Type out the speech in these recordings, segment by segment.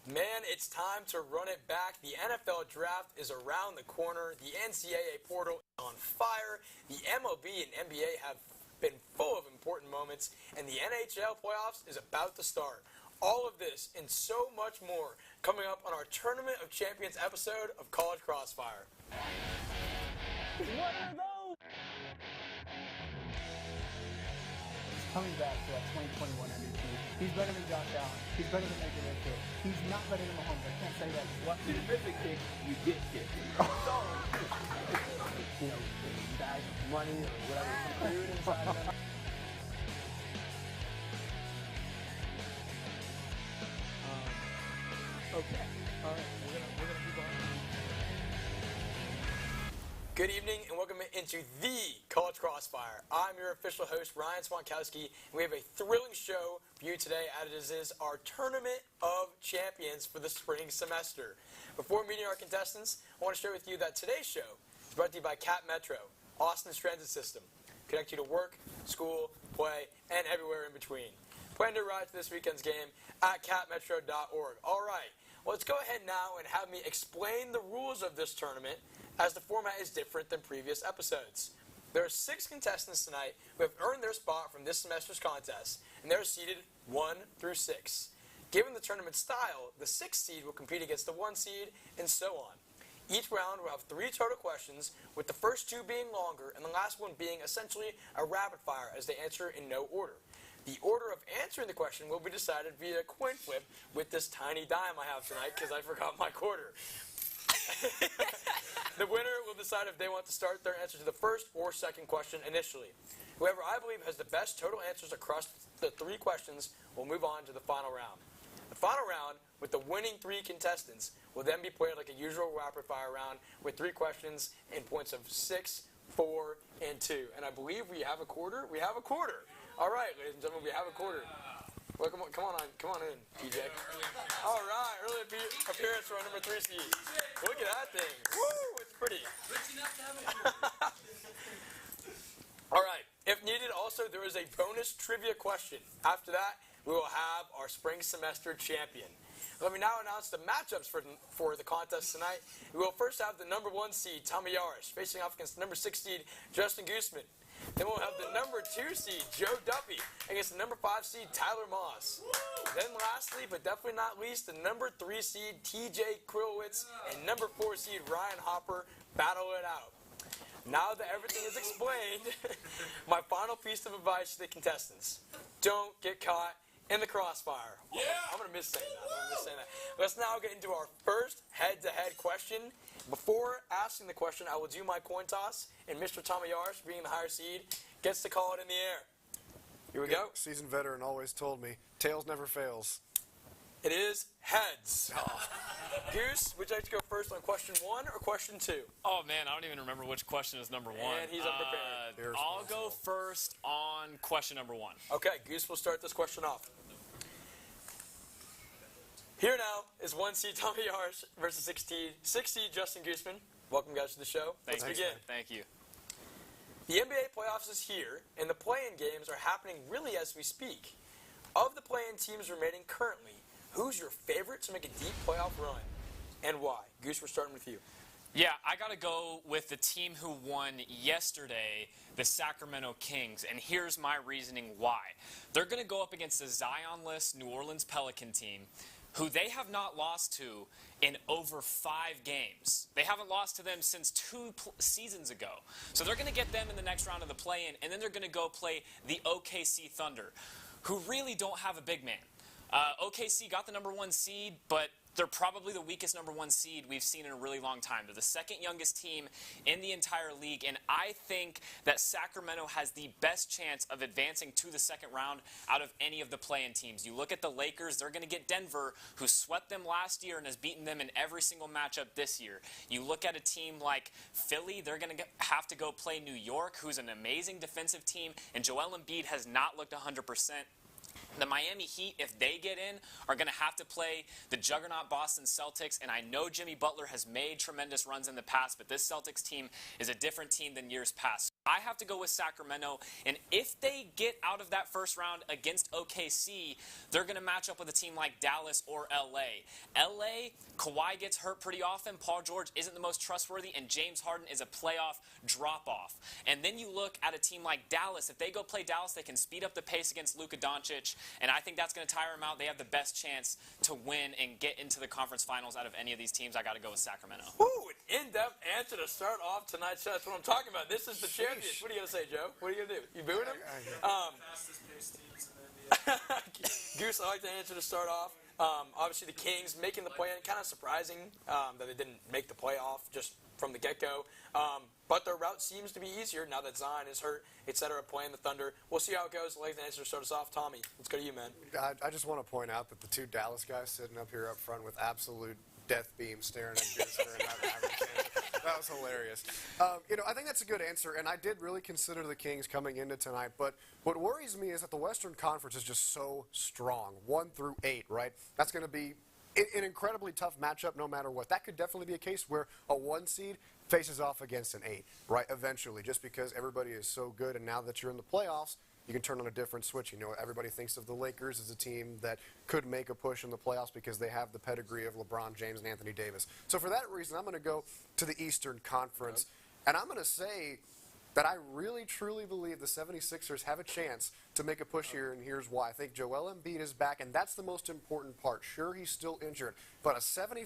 Man, it's time to run it back. The NFL draft is around the corner. The NCAA portal is on fire. The MLB and NBA have been full of important moments. And the NHL playoffs is about to start. All of this and so much more coming up on our Tournament of Champions episode of College Crossfire. What are those? He's coming back for that 2021 MVP. He's better than Josh Allen. He's better than Baker Mayfield. He's not better than Mahomes. I can't say that. What you miss a kick, you get kicked. You know, bags of money or whatever, some food inside of them. Okay. All right. We're gonna move on. Good evening and welcome into the College Crossfire. I'm your official host, Ryan Swantkowski, and we have a thrilling show for you today, as it is our Tournament of Champions for the spring semester. Before meeting our contestants, I want to share with you that today's show is brought to you by Cat Metro, Austin's transit system. Connect you to work, school, play, and everywhere in between. Plan to ride to this weekend's game at catmetro.org. All right, let's go ahead now and have me explain the rules of this tournament, as the format is different than previous episodes. There are 6 contestants tonight who have earned their spot from this semester's contest, and they're seeded 1 through 6. Given the tournament style, the 6th seed will compete against the 1 seed, and so on. Each round will have 3 total questions, with the first 2 being longer and the last one being essentially a rapid fire as they answer in no order. The order of answering the question will be decided via a coin flip with this tiny dime I have tonight because I forgot my quarter. The winner will decide if they want to start their answer to the first or second question initially. Whoever I believe has the best total answers across the 3 questions will move on to the final round. The final round, with the winning 3 contestants, will then be played like a usual rapid-fire round with 3 questions in points of 6, 4, and 2. And I believe we have a quarter? We have a quarter! All right, ladies and gentlemen, we have a quarter. Well, come on in, TJ. All right, early appearance for our number 3 seed. Look at that thing. Woo, it's pretty. All right, if needed, also there is a bonus trivia question. After that, we will have our spring semester champion. Let me now announce the matchups for the contest tonight. We will first have the number 1 seed, Yarrish, facing off against the number 6 seed, Justin Goosman. Then we'll have the number 2 seed, Joe Duffy, against the number 5 seed, Tyler Moss. Then lastly, but definitely not least, the number 3 seed, TJ Krilowicz, and number 4 seed, Ryan Hopper, battle it out. Now that everything is explained, my final piece of advice to the contestants: don't get caught in the crossfire. Yeah. I'm going to miss saying that. Let's now get into our first head-to-head question. Before asking the question, I will do my coin toss, and Mr. Yarrish, being the higher seed, gets to call it in the air. Here we go. Seasoned veteran always told me, tails never fails. It is heads. Goose, would you like to go first on question 1 or question 2? Oh, man, I don't even remember which question is number 1. And he's unprepared. I'll go first on question number 1. Okay, Goose will start this question off. Here now is 1 seed Yarrish versus 6 seed Justin Goosman. Welcome, guys, to the show. Let's begin. Thank you. The NBA playoffs is here, and the play-in games are happening really as we speak. Of the play-in teams remaining currently, who's your favorite to make a deep playoff run, and why? Goose, we're starting with you. Yeah, I got to go with the team who won yesterday, the Sacramento Kings, and here's my reasoning why. They're going to go up against the Zion-less New Orleans Pelican team, who they have not lost to in over 5 games. They haven't lost to them since 2 seasons ago. So they're going to get them in the next round of the play-in, and then they're going to go play the OKC Thunder, who really don't have a big man. OKC got the number 1 seed, but they're probably the weakest number 1 seed we've seen in a really long time. They're the 2nd youngest team in the entire league, and I think that Sacramento has the best chance of advancing to the 2nd round out of any of the play-in teams. You look at the Lakers, they're going to get Denver, who swept them last year and has beaten them in every single matchup this year. You look at a team like Philly, they're going to have to go play New York, who's an amazing defensive team, and Joel Embiid has not looked 100%. The Miami Heat, if they get in, are going to have to play the juggernaut Boston Celtics, and I know Jimmy Butler has made tremendous runs in the past, but this Celtics team is a different team than years past. I have to go with Sacramento, and if they get out of that first round against OKC, they're going to match up with a team like Dallas or LA. LA, Kawhi gets hurt pretty often, Paul George isn't the most trustworthy, and James Harden is a playoff drop-off. And then you look at a team like Dallas. If they go play Dallas, they can speed up the pace against Luka Doncic, and I think that's going to tire them out. They have the best chance to win and get into the conference finals out of any of these teams. I got to go with Sacramento. Ooh, an in-depth answer to start off tonight's show. That's what I'm talking about. This is the champions. What are you going to say, Joe? What are you going to do? You booing him? Fastest paced teams in the NBA. Goose, I like the answer to start off. Obviously, the Kings making the play-in, kind of surprising that they didn't make the playoff just from the get-go. But their route seems to be easier now that Zion is hurt, etc., playing the Thunder. We'll see how it goes. I like the answer to start us off. Tommy, let's go to you, man. I just want to point out that the two Dallas guys sitting up here up front with absolute death beams staring at Goose during that Mavericks answer. That was hilarious. I think that's a good answer, and I did really consider the Kings coming into tonight. But what worries me is that the Western Conference is just so strong, 1 through 8, right? That's going to be an incredibly tough matchup no matter what. That could definitely be a case where a 1 seed faces off against an 8, right, eventually, just because everybody is so good, and now that you're in the playoffs, you can turn on a different switch. Everybody thinks of the Lakers as a team that could make a push in the playoffs because they have the pedigree of LeBron James and Anthony Davis. So for that reason, I'm going to go to the Eastern Conference, and I'm going to say that I really, truly believe the 76ers have a chance to make a push here, and here's why. I think Joel Embiid is back, and that's the most important part. Sure, he's still injured, but a 75%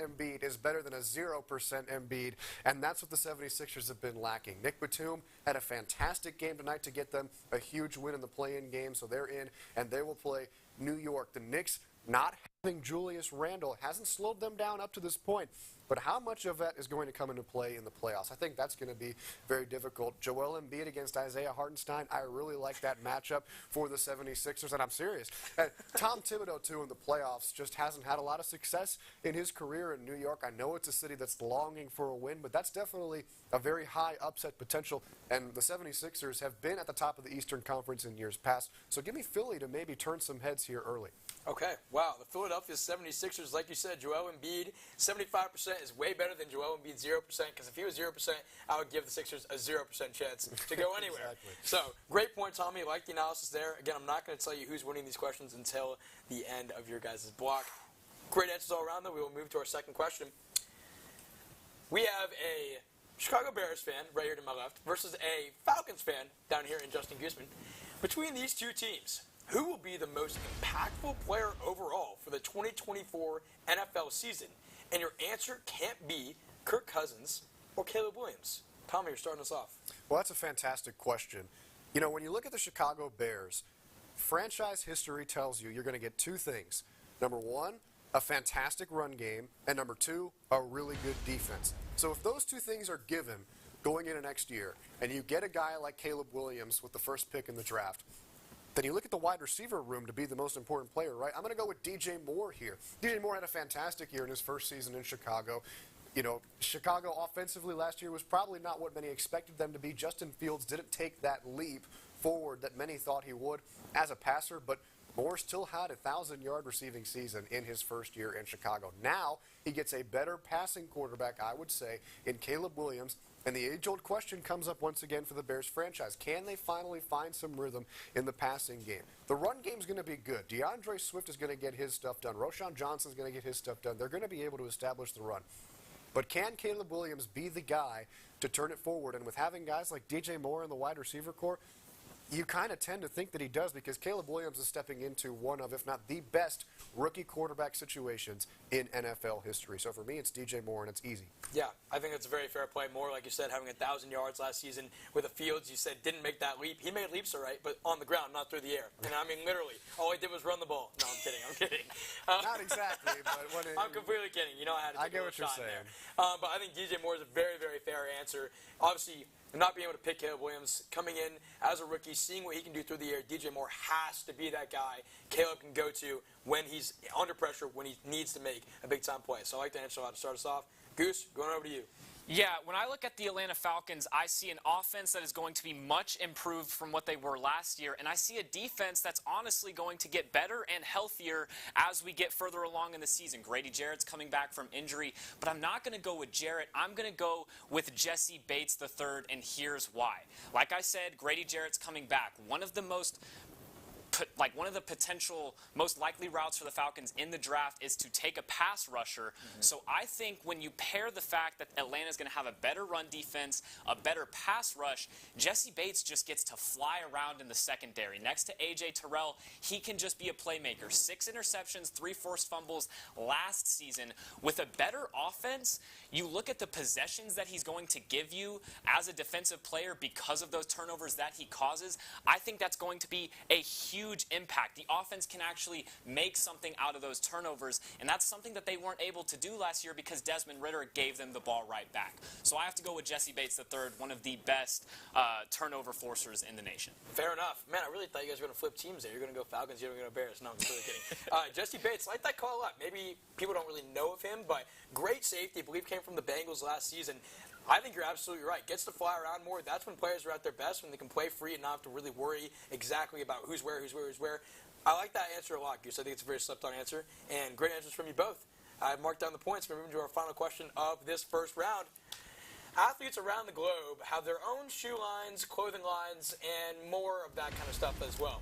Embiid is better than a 0% Embiid, and that's what the 76ers have been lacking. Nick Batum had a fantastic game tonight to get them a huge win in the play-in game, so they're in, and they will play New York. The Knicks not having Julius Randle hasn't slowed them down up to this point. But how much of that is going to come into play in the playoffs? I think that's going to be very difficult. Joel Embiid against Isaiah Hartenstein, I really like that matchup for the 76ers, and I'm serious. And Tom Thibodeau, too, in the playoffs just hasn't had a lot of success in his career in New York. I know it's a city that's longing for a win, but that's definitely a very high upset potential, and the 76ers have been at the top of the Eastern Conference in years past. So give me Philly to maybe turn some heads here early. Okay, wow. The Philadelphia 76ers, like you said, Joel Embiid, 75% is way better than Joel Embiid 0%, because if he was 0%, I would give the Sixers a 0% chance to go anywhere. Exactly. So, great point, Tommy. I like the analysis there. Again, I'm not going to tell you who's winning these questions until the end of your guys' block. Great answers all around, though. We will move to our second question. We have a Chicago Bears fan right here to my left versus a Falcons fan down here in Justin Goosman. Between these two teams, who will be the most impactful player overall for the 2024 NFL season? And your answer can't be Kirk Cousins or Caleb Williams. Tommy, you're starting us off. Well, that's a fantastic question. When you look at the Chicago Bears, franchise history tells you you're going to get two things. Number one, a fantastic run game, and number two, a really good defense. So if those two things are given going into next year, and you get a guy like Caleb Williams with the first pick in the draft, then you look at the wide receiver room to be the most important player, right? I'm going to go with DJ Moore here. DJ Moore had a fantastic year in his first season in Chicago. Chicago offensively last year was probably not what many expected them to be. Justin Fields didn't take that leap forward that many thought he would as a passer, but Moore still had a 1,000-yard receiving season in his first year in Chicago. Now he gets a better passing quarterback, I would say, in Caleb Williams. And the age-old question comes up once again for the Bears franchise. Can they finally find some rhythm in the passing game? The run game's going to be good. DeAndre Swift is going to get his stuff done. Roshan Johnson's going to get his stuff done. They're going to be able to establish the run. But can Caleb Williams be the guy to turn it forward? And with having guys like DJ Moore in the wide receiver corps, you kind of tend to think that he does, because Caleb Williams is stepping into one of, if not the best, rookie quarterback situations in NFL history. So for me, it's DJ Moore, and it's easy. Yeah, I think that's a very fair play. Moore, like you said, having 1,000 yards last season with the Fields, you said didn't make that leap. He made leaps, all right, but on the ground, not through the air. Literally, all he did was run the ball. No, I'm kidding. Not exactly, but I'm completely kidding. I had to take I get a what you're shot saying. There. But I think DJ Moore is a very, very fair answer. Obviously, not being able to pick Caleb Williams, coming in as a rookie, seeing what he can do through the air, DJ Moore has to be that guy Caleb can go to when he's under pressure, when he needs to make a big-time play. So I like the answer to start us off. Goose, going over to you. Yeah, when I look at the Atlanta Falcons, I see an offense that is going to be much improved from what they were last year, and I see a defense that's honestly going to get better and healthier as we get further along in the season. Grady Jarrett's coming back from injury, but I'm not going to go with Jarrett. I'm going to go with Jesse Bates III, and here's why. Like I said, Grady Jarrett's coming back. One of the potential most likely routes for the Falcons in the draft is to take a pass rusher. So I think when you pair the fact that Atlanta's going to have a better run defense, a better pass rush, Jesse Bates just gets to fly around in the secondary. Next to A.J. Terrell, he can just be a playmaker. 6 interceptions, 3 forced fumbles last season. With a better offense, you look at the possessions that he's going to give you as a defensive player because of those turnovers that he causes. I think that's going to be a huge impact. The offense can actually make something out of those turnovers, and that's something that they weren't able to do last year because Desmond Ridder gave them the ball right back. So I have to go with Jesse Bates III, one of the best turnover forcers in the nation. Fair enough. Man, I really thought you guys were going to flip teams there. You're going to go Falcons, you're going to go Bears. No, I'm just really kidding. Jesse Bates, like that call up. Maybe people don't really know of him, but great safety. I believe came from the Bengals last season. I think you're absolutely right. Gets to fly around more. That's when players are at their best, when they can play free and not have to really worry exactly about who's where. I like that answer a lot, Goose. I think it's a very slept-on answer, and great answers from you both. I've marked down the points. We're moving to our final question of this first round. Athletes around the globe have their own shoe lines, clothing lines, and more of that kind of stuff as well.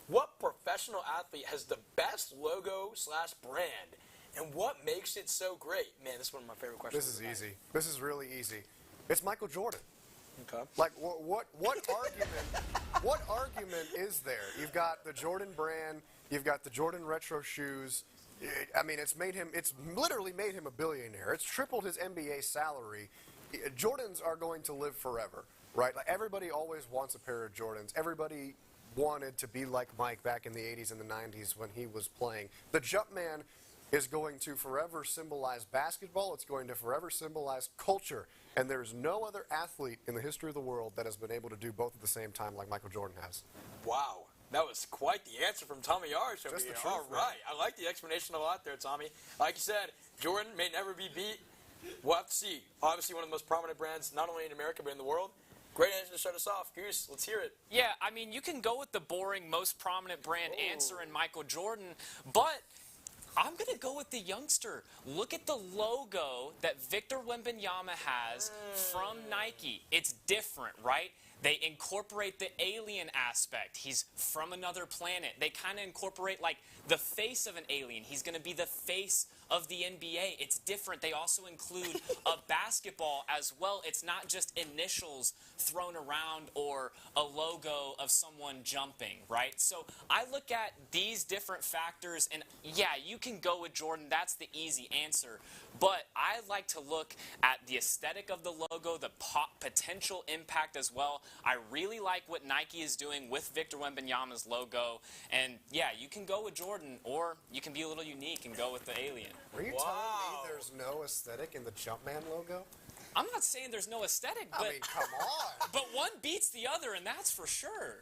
What professional athlete has the best logo/brand? And what makes it so great? Man, this is one of my favorite questions. This is easy. This is really easy. It's Michael Jordan. Okay. Like, what argument is there? You've got the Jordan brand. You've got the Jordan retro shoes. I mean, it's literally made him a billionaire. It's tripled his NBA salary. Jordans are going to live forever, right? Like, everybody always wants a pair of Jordans. Everybody wanted to be like Mike back in the 80s and the 90s when he was playing. The Jumpman is going to forever symbolize basketball. It's going to forever symbolize culture. And there's no other athlete in the history of the world that has been able to do both at the same time like Michael Jordan has. Wow. That was quite the answer from Tommy Yarrish over Just here. the truth, All right. I like the explanation a lot there, Tommy. Like you said, Jordan may never be beat. We'll have to see. Obviously, one of the most prominent brands, not only in America, but in the world. Great answer to start us off. Goose, let's hear it. Yeah, I mean, you can go with the boring, most prominent brand answer in Michael Jordan, but I'm going to go with the youngster. Look at the logo that Victor Wembanyama has from Nike. It's different, right? They incorporate the alien aspect. He's from another planet. They kind of incorporate, like, the face of an alien. He's going to be the face of the NBA. It's different. They also include a basketball as well. It's not just initials thrown around or a logo of someone jumping, right? So I look at these different factors, and yeah, you can go with Jordan. That's the easy answer. But I like to look at the aesthetic of the logo, the potential impact as well. I really like what Nike is doing with Victor Wembanyama's logo. And yeah, you can go with Jordan, or you can be a little unique and go with the alien. Are you telling me there's no aesthetic in the Jumpman logo? I'm not saying there's no aesthetic, but I mean, come on. but one beats the other, and that's for sure.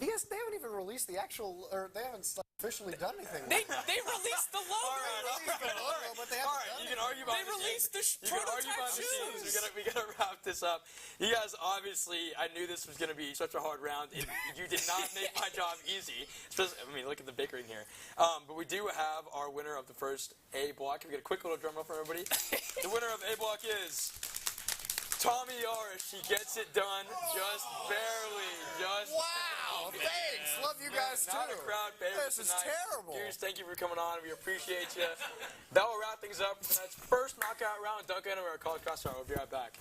They haven't even released the actual, or they haven't officially done anything. They released the logo. But they haven't You can argue about They released the prototype shoes. We gotta wrap this up. You guys, obviously, I knew this was gonna be such a hard round. You did not make my job easy. I mean, look at the bickering here. But we do have our winner of the first A block. Can we get a quick little drum roll from everybody? The winner of A block is Tommy Yarrish. He gets it done just barely. Wow, thanks. Love you guys, Not too. a crowd favorite This is tonight. terrible. Goose, thank you for coming on. We appreciate you. That will wrap things up for tonight's first knockout round. Don't go anywhere. College Crossfire. We'll be right back.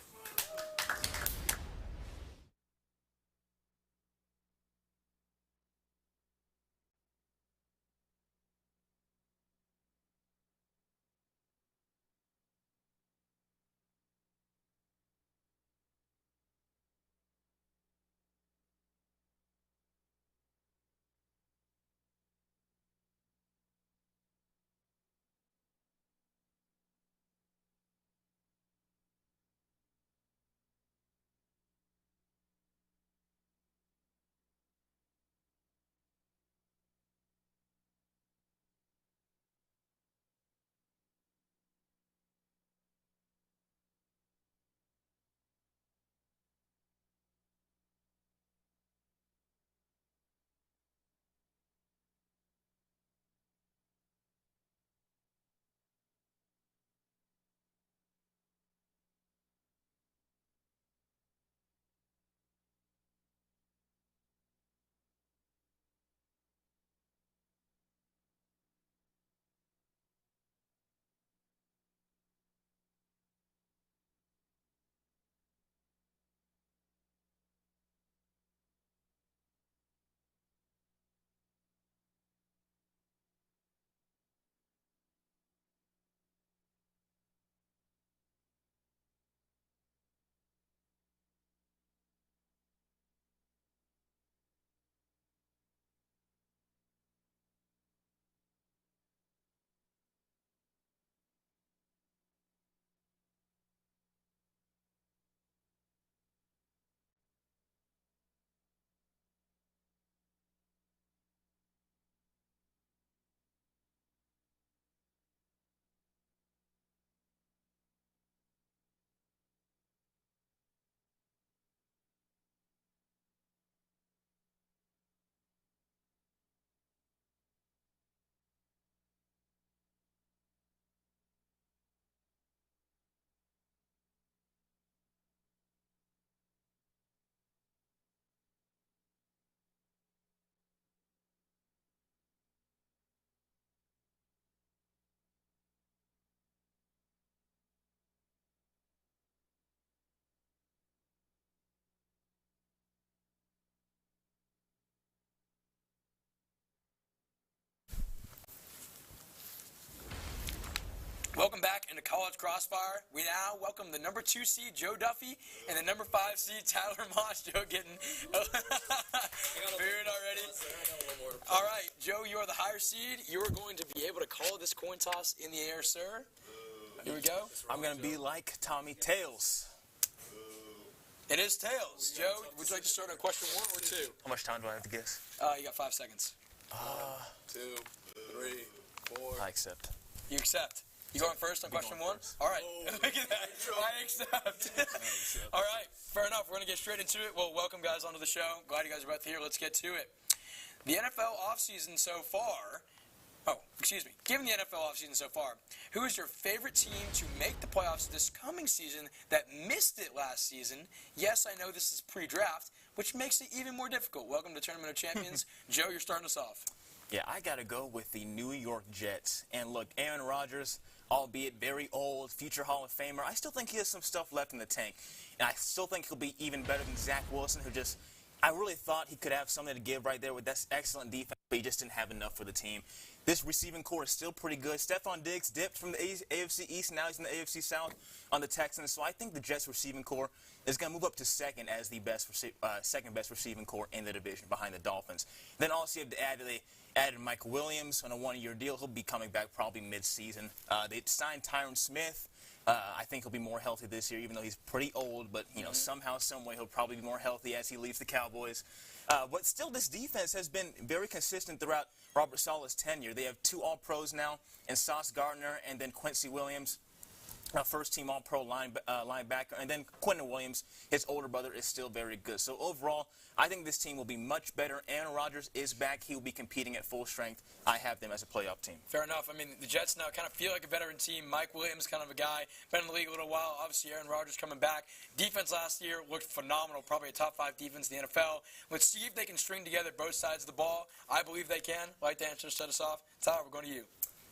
to College Crossfire. We now welcome the number 2 seed, Joe Duffy, and the number 5 seed, Tyler Moss. Joe getting food already. All right, Joe, you are the higher seed. You are going to be able to call this coin toss in the air, sir. Here we go. I'm going to be like Tommy Tails. It is tails. Joe, would you like to start on question 1 or 2? How much time do I have to guess? You got 5 seconds. 2, 3, 4. I accept. You accept. You going first on question 1? All right. Look at that. I accept. All right. Fair enough. We're going to get straight into it. Well, welcome, guys, onto the show. Glad you guys are both here. Let's get to it. The NFL offseason so far. Given the NFL offseason so far, who is your favorite team to make the playoffs this coming season that missed it last season? Yes, I know this is pre-draft, which makes it even more difficult. Welcome to Tournament of Champions. Joe, you're starting us off. Yeah, I got to go with the New York Jets. And look, Aaron Rodgers, albeit very old, future Hall of Famer, I still think he has some stuff left in the tank. And I still think he'll be even better than Zach Wilson, who just, I really thought he could have something to give right there with that excellent defense, but he just didn't have enough for the team. This receiving core is still pretty good. Stephon Diggs dipped from the AFC East. Now he's in the AFC South on the Texans. So I think the Jets receiving core is going to move up to second as the second best receiving core in the division behind the Dolphins. Then also you have to add, they added Mike Williams on a 1-year deal. He'll be coming back probably mid-season. They signed Tyron Smith. I think he'll be more healthy this year, even though he's pretty old. But, somehow, some way, he'll probably be more healthy as he leaves the Cowboys. But still, this defense has been very consistent throughout Robert Saleh's tenure. They have 2 All-Pros now, and Sauce Gardner and then Quincy Williams, first-team All-Pro linebacker. And then Quentin Williams, his older brother, is still very good. So overall, I think this team will be much better. Aaron Rodgers is back. He will be competing at full strength. I have them as a playoff team. Fair enough. I mean, the Jets now kind of feel like a veteran team. Mike Williams, kind of a guy, been in the league a little while. Obviously, Aaron Rodgers coming back. Defense last year looked phenomenal, probably a top 5 defense in the NFL. Let's see if they can string together both sides of the ball. I believe they can. I'd like to answer, set us off. Tyler, we're going to you.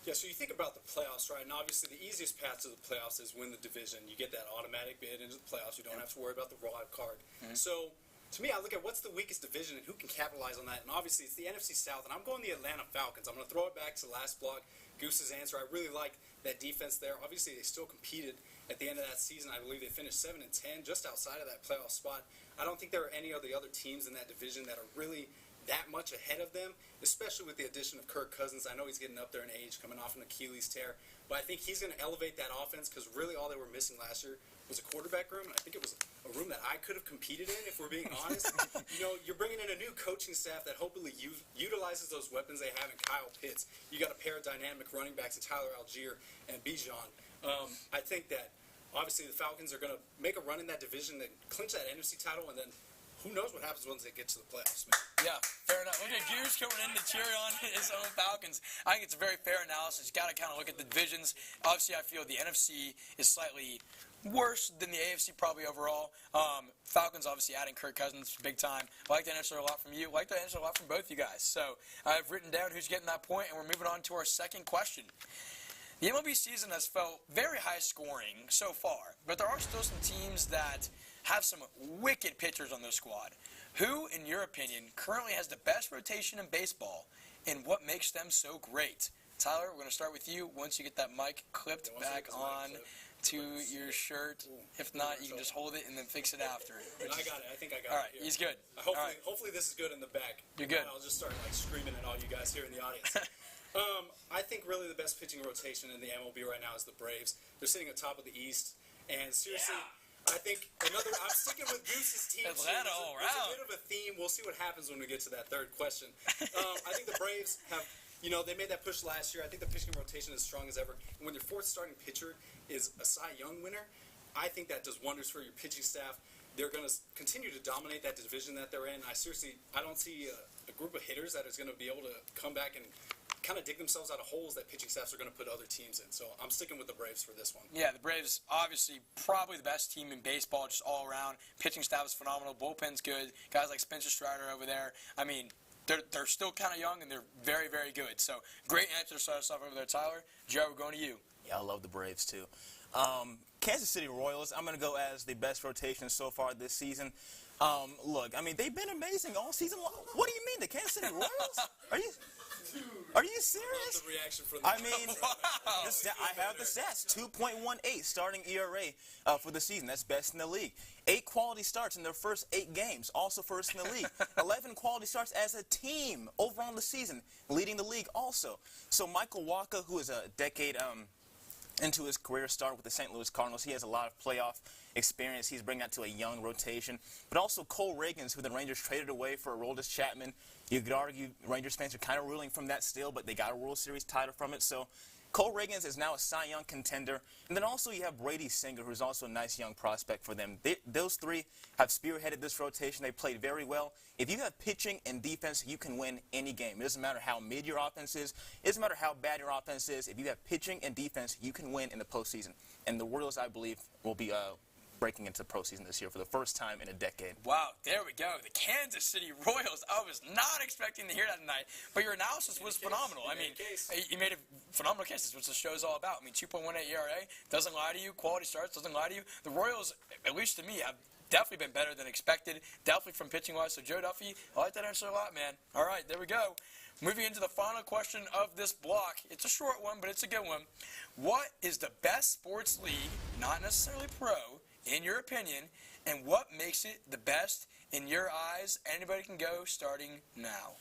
Yeah, so you think about the playoffs, right? And obviously the easiest path to the playoffs is win the division. You get that automatic bid into the playoffs. You don't have to worry about the wild card. So, to me, I look at what's the weakest division and who can capitalize on that. And obviously it's the NFC South, and I'm going the Atlanta Falcons. I'm going to throw it back to the last block, Goose's answer. I really like that defense there. Obviously they still competed at the end of that season. I believe they finished 7-10, just outside of that playoff spot. I don't think there are any of the other teams in that division that are really that much ahead of them, especially with the addition of Kirk Cousins. I know he's getting up there in age, coming off an Achilles tear, but I think he's going to elevate that offense because really all they were missing last year was a quarterback room, and I think it was a room that I could have competed in, if we're being honest. You're bringing in a new coaching staff that hopefully utilizes those weapons they have in Kyle Pitts. You got a pair of dynamic running backs in Tyler Algier and Bijan. I think that obviously the Falcons are going to make a run in that division, that clinch that NFC title, and then who knows what happens once they get to the playoffs, man. Yeah, fair enough. Look at Gears coming in to cheer on his own Falcons. I think it's a very fair analysis. You got to kind of look at the divisions. Obviously, I feel the NFC is slightly worse than the AFC probably overall. Falcons obviously adding Kirk Cousins big time. I like to answer a lot from you. I like to answer a lot from both you guys. So I've written down who's getting that point, and we're moving on to our second question. The MLB season has felt very high scoring so far, but there are still some teams that have some wicked pitchers on their squad. Who, in your opinion, currently has the best rotation in baseball, and what makes them so great? Tyler, we're going to start with you once you get that mic clipped back on to your shirt. If not, you can just hold it and then fix it after. I got it. I think I got it. All right, here. he's good. Hopefully this is good in the back. You're good. I'll just start screaming at all you guys here in the audience. I think really the best pitching rotation in the MLB right now is the Braves. They're sitting atop of the East, and seriously, I think I'm sticking with Goose's team. Atlanta all around. There's a bit of a theme. We'll see what happens when we get to that third question. I think the Braves have, they made that push last year. I think the pitching rotation is as strong as ever. And when your fourth starting pitcher is a Cy Young winner, I think that does wonders for your pitching staff. They're going to continue to dominate that division that they're in. I don't see a group of hitters that is going to be able to come back and kind of dig themselves out of holes that pitching staffs are going to put other teams in. So I'm sticking with the Braves for this one. Yeah, the Braves, obviously, probably the best team in baseball, just all around. Pitching staff is phenomenal. Bullpen's good. Guys like Spencer Strider over there. I mean, they're still kind of young, and they're very, very good. So great answer to start us off over there, Tyler. Joe, we're going to you. Yeah, I love the Braves, too. Kansas City Royals, I'm going to go as the best rotation so far this season. Look, I mean, they've been amazing all season long. What do you mean, the Kansas City Royals? Are you... Are you serious? The reaction from the I mean, I have the stats. 2.18 starting ERA for the season. That's best in the league. 8 quality starts in their first 8 games, also first in the league. 11 quality starts as a team overall in the season, leading the league also. So Michael Wacha, who is a decade into his career, start with the St. Louis Cardinals. He has a lot of playoff experience. He's bringing that to a young rotation. But also Cole Reagans, who the Rangers traded away for Aroldis Chapman. You could argue Rangers fans are kind of ruling from that still, but they got a World Series title from it. So Cole Reagans is now a Cy Young contender. And then also you have Brady Singer, who's also a nice young prospect for them. Those three have spearheaded this rotation. They played very well. If you have pitching and defense, you can win any game. It doesn't matter how mid your offense is. It doesn't matter how bad your offense is. If you have pitching and defense, you can win in the postseason. And the Royals, I believe, will be breaking into the postseason this year for the first time in a decade. Wow, there we go. The Kansas City Royals. I was not expecting to hear that tonight, but your analysis was phenomenal. I mean, you made a phenomenal case. That's what the show's all about. I mean, 2.18 ERA doesn't lie to you. Quality starts doesn't lie to you. The Royals, at least to me, have definitely been better than expected, definitely from pitching-wise. So, Joe Duffy, I like that answer a lot, man. All right, there we go. Moving into the final question of this block. It's a short one, but it's a good one. What is the best sports league, not necessarily pro, in your opinion, and what makes it the best in your eyes? Anybody can go, starting now.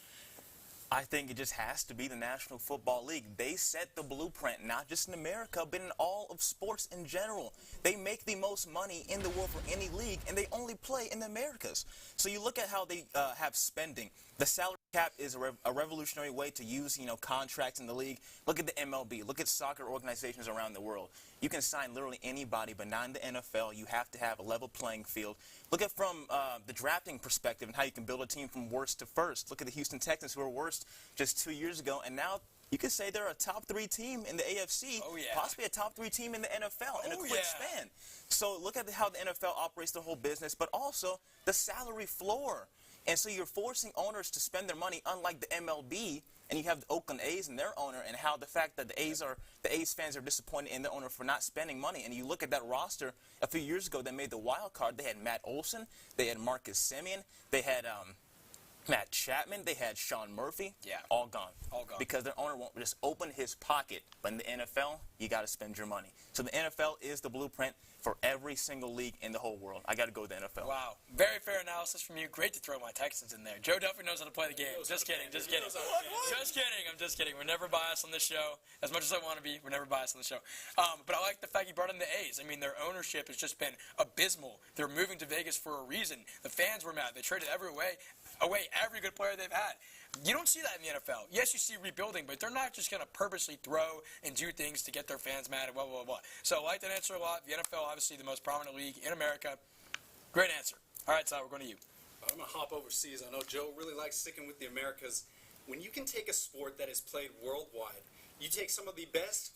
I think it just has to be the National Football League. They set the blueprint, not just in America, but in all of sports in general. They make the most money in the world for any league, and they only play in the Americas. So you look at how they have spending. The salary cap is a revolutionary way to use, contracts in the league. Look at the MLB. Look at soccer organizations around the world. You can sign literally anybody, but not in the NFL. You have to have a level playing field. Look at from the drafting perspective and how you can build a team from worst to first. Look at the Houston Texans, who were worst just 2 years ago, and now you could say they're a top 3 team in the AFC, possibly a top 3 team in the NFL in a quick span. So look at how the NFL operates the whole business, but also the salary floor. And so you're forcing owners to spend their money, unlike the MLB, and you have the Oakland A's and their owner, and how the fact that the A's fans are disappointed in the owner for not spending money. And you look at that roster a few years ago that made the wild card. They had Matt Olson, they had Marcus Semien, they had Matt Chapman, they had Sean Murphy. All gone. All gone. Because their owner won't just open his pocket. But in the NFL, you got to spend your money. So the NFL is the blueprint for every single league in the whole world. I got to go with the NFL. Wow. Very fair analysis from you. Great to throw my Texans in there. Joe Duffy knows how to play the game. Just kidding. Just kidding. Just kidding. I'm just kidding. We're never biased on this show. As much as I want to be, we're never biased on the show. But I like the fact you brought in the A's. I mean, their ownership has just been abysmal. They're moving to Vegas for a reason. The fans were mad. They traded away every good player they've had. You don't see that in the NFL. Yes, you see rebuilding, but they're not just going to purposely throw and do things to get their fans mad and blah, blah, blah. So I like that answer a lot. The NFL, obviously, the most prominent league in America. Great answer. All right, Sal, we're going to you. I'm going to hop overseas. I know Joe really likes sticking with the Americas. When you can take a sport that is played worldwide, you take some of the best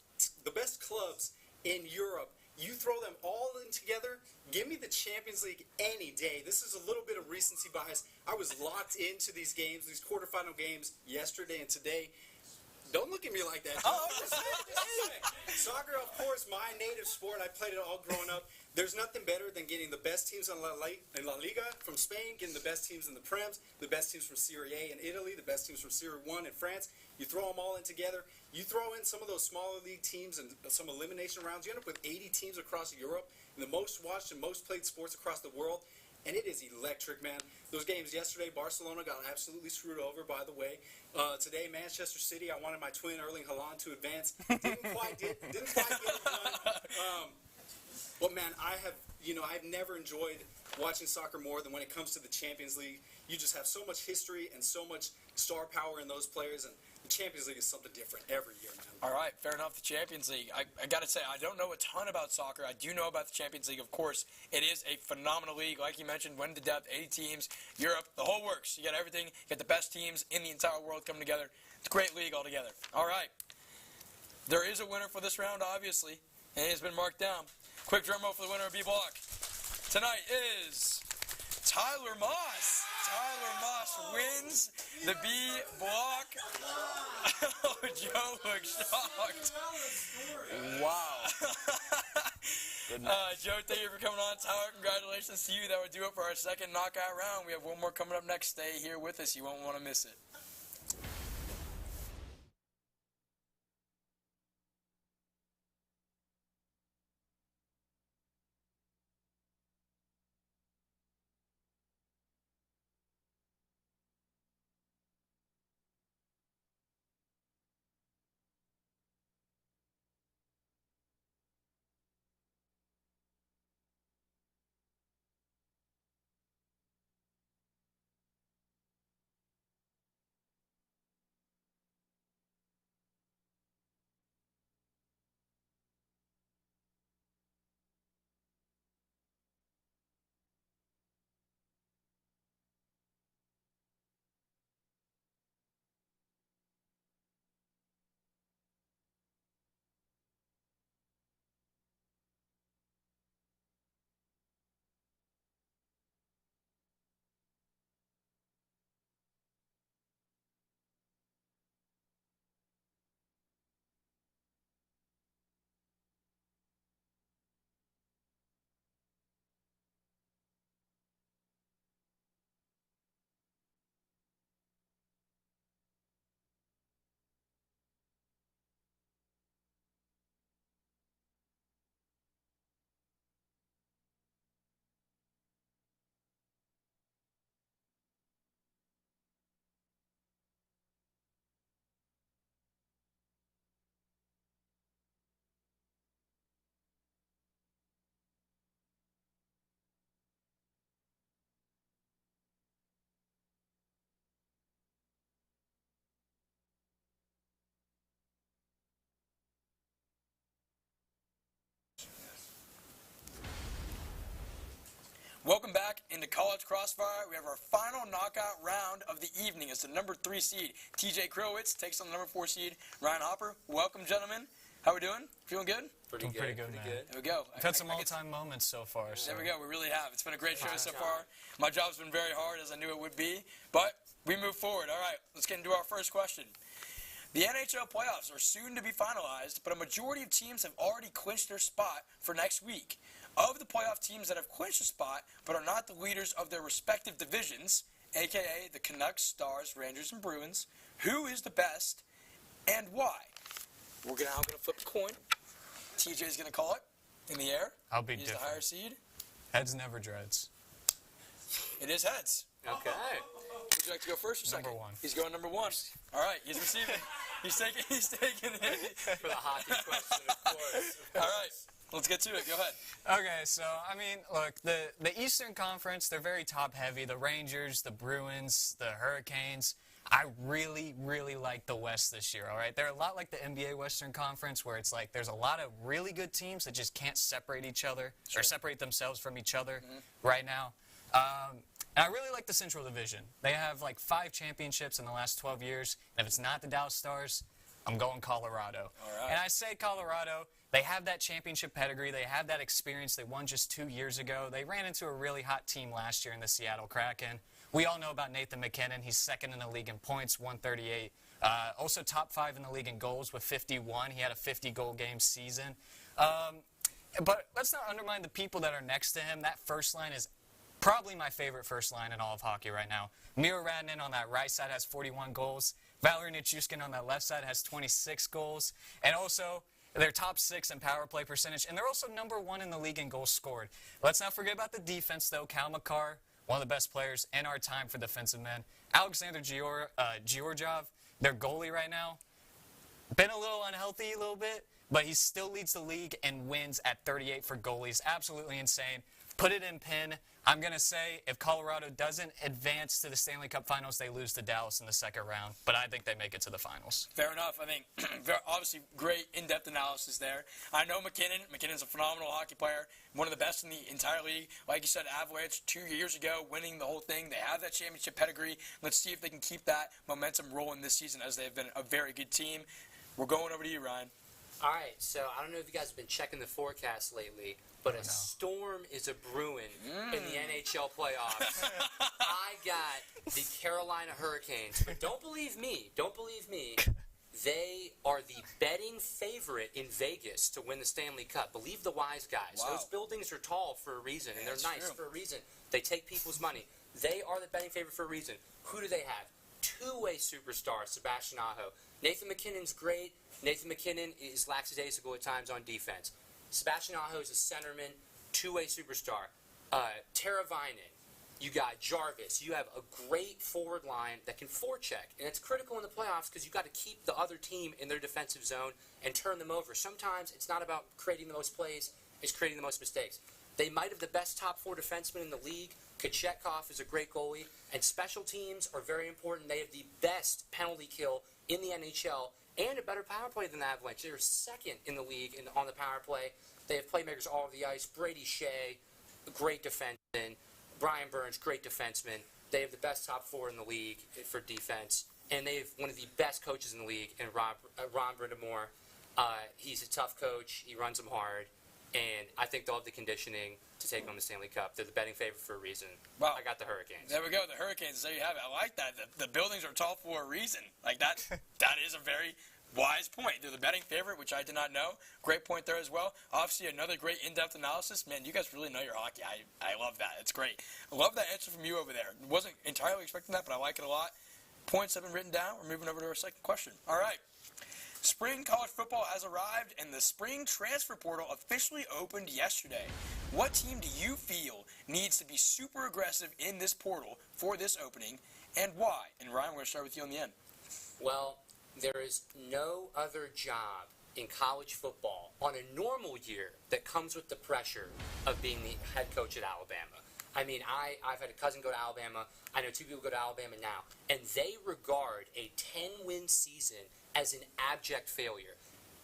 clubs in Europe, you throw them all in together, give me the Champions League any day. This is a little bit of recency bias. I was locked into these games, these quarterfinal games, yesterday and today. Don't look at me like that. Just saying. Soccer, of course, my native sport. I played it all growing up. There's nothing better than getting the best teams in La Liga from Spain, getting the best teams in the Prems, the best teams from Serie A in Italy, the best teams from Serie 1 in France. You throw them all in together. You throw in some of those smaller league teams and some elimination rounds. You end up with 80 teams across Europe, and the most watched and most played sports across the world. And it is electric, man. Those games yesterday, Barcelona got absolutely screwed over, by the way. Today, Manchester City, I wanted my twin, Erling Haaland, to advance. Didn't quite get it done. But, man, I've never enjoyed watching soccer more than when it comes to the Champions League. You just have so much history and so much star power in those players, and the Champions League is something different every year, man. All right, fair enough. The Champions League. I got to say, I don't know a ton about soccer. I do know about the Champions League, of course. It is a phenomenal league. Like you mentioned, went into depth, 80 teams, Europe, the whole works. You got everything. You got the best teams in the entire world coming together. It's a great league altogether. All right. There is a winner for this round, obviously, and it has been marked down. Quick drum roll for the winner of B Block. Tonight is Tyler Moss. Tyler Moss wins the B Block. Oh, Joe looks shocked. Wow. Joe, thank you for coming on. Tyler, congratulations to you. That would do it for our second knockout round. We have one more coming up next. Stay here with us. You won't want to miss it. Welcome back into College Crossfire. We have our final knockout round of the evening. It's the number 3 seed. TJ Krilowicz takes on the number 4 seed, Ryan Hopper. Welcome, gentlemen. How we doing? Feeling good? Pretty good, man. There we go. We've had some all-time moments so far. There we go. We really have. It's been a great show so far. My job's been very hard, as I knew it would be. But we move forward. All right, let's get into our first question. The NHL playoffs are soon to be finalized, but a majority of teams have already clinched their spot for next week. Of the playoff teams that have clinched a spot but are not the leaders of their respective divisions, a.k.a. the Canucks, Stars, Rangers, and Bruins, who is the best and why? I'm going to flip the coin. TJ's going to call it in the air. I'll be He's different. the higher seed. Heads never dreads. It is heads. Okay. Would you like to go first or second? Number 1. He's going number 1. All right, he's receiving. He's taking it. For the hockey question, of course. All right, let's get to it. Go ahead. Okay, so, I mean, look, the Eastern Conference, they're very top-heavy. The Rangers, the Bruins, the Hurricanes. I really, really like the West this year, all right? They're a lot like the NBA Western Conference, where it's like there's a lot of really good teams that just can't separate each other or separate themselves from each other right now. And I really like the Central Division. They have like 5 championships in the last 12 years. And if it's not the Dallas Stars, I'm going Colorado. All right. And I say Colorado, they have that championship pedigree. They have that experience. They won just 2 years ago. They ran into a really hot team last year in the Seattle Kraken. We all know about Nathan McKinnon. He's second in the league in points, 138. Also top 5 in the league in goals with 51. He had a 50-goal game season. But let's not undermine the people that are next to him. That first line is probably my favorite first line in all of hockey right now. Miro Radnin on that right side has 41 goals. Valery Nichushkin on that left side has 26 goals. And also, they're top 6 in power play percentage. And they're also number 1 in the league in goals scored. Let's not forget about the defense, though. Cal Makar, one of the best players in our time for defensive men. Alexander Georgiev, their goalie right now, been a little unhealthy a little bit, but he still leads the league and wins at 38 for goalies. Absolutely insane. Put it in pin. I'm going to say if Colorado doesn't advance to the Stanley Cup Finals, they lose to Dallas in the second round. But I think they make it to the finals. Fair enough. I think obviously great in-depth analysis there. I know McKinnon. McKinnon's a phenomenal hockey player, one of the best in the entire league. Like you said, Avalanche 2 years ago, winning the whole thing. They have that championship pedigree. Let's see if they can keep that momentum rolling this season, as they've been a very good team. We're going over to you, Ryan. All right, so I don't know if you guys have been checking the forecast lately, but a storm is a brewing in the NHL playoffs. I got the Carolina Hurricanes, but don't believe me. They are the betting favorite in Vegas to win the Stanley Cup. Believe the wise guys. Wow. Those buildings are tall for a reason, and they're That's nice true. for a reason. They take people's money. They are the betting favorite for a reason. Who do they have? Two-way superstar, Sebastian Aho. Nathan McKinnon's great. Nathan McKinnon is lackadaisical at times on defense. Sebastian Aho is a centerman, two-way superstar. Teravainen, you got Jarvis. You have a great forward line that can forecheck, and it's critical in the playoffs because you've got to keep the other team in their defensive zone and turn them over. Sometimes it's not about creating the most plays, it's creating the most mistakes. They might have the best top 4 defensemen in the league. Kochetkov is a great goalie, and special teams are very important. They have the best penalty kill in the NHL and a better power play than the Avalanche. They're second in the league on the power play. They have playmakers all over the ice. Brady Shea, a great defenseman. Brian Burns, great defenseman. They have the best top 4 in the league for defense, and they have one of the best coaches in the league, in Ron Brindamore. He's a tough coach. He runs them hard. And I think they'll have the conditioning to take on the Stanley Cup. They're the betting favorite for a reason. Wow. I got the Hurricanes. There we go, the Hurricanes. There you have it. I like that. The buildings are tall for a reason. Like that. That is a very wise point. They're the betting favorite, which I did not know. Great point there as well. Obviously, another great in-depth analysis. Man, you guys really know your hockey. I love that. It's great. I love that answer from you over there. Wasn't entirely expecting that, but I like it a lot. Points have been written down. We're moving over to our second question. All right. Spring college football has arrived, and the spring transfer portal officially opened yesterday. What team do you feel needs to be super aggressive in this portal for this opening, and why? And Ryan, we're going to start with you on the end. Well, there is no other job in college football on a normal year that comes with the pressure of being the head coach at Alabama. I mean, I've had a cousin go to Alabama. I know 2 people go to Alabama now, and they regard a 10-win season as an abject failure.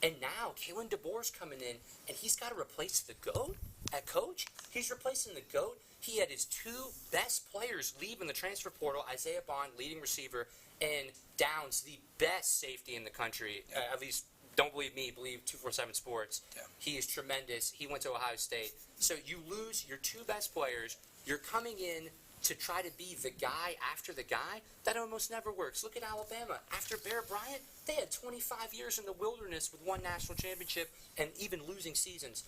And now, Kalen DeBoer's coming in, and he's got to replace the GOAT at coach? He's replacing the GOAT? He had his two best players leave in the transfer portal, Isaiah Bond, leading receiver, and Downs, the best safety in the country. At least, don't believe me, believe 247 Sports. Yeah. He is tremendous. He went to Ohio State. So you lose your two best players. You're coming in to try to be the guy after the guy. That almost never works. Look at Alabama. After Bear Bryant, they had 25 years in the wilderness with one national championship and even losing seasons.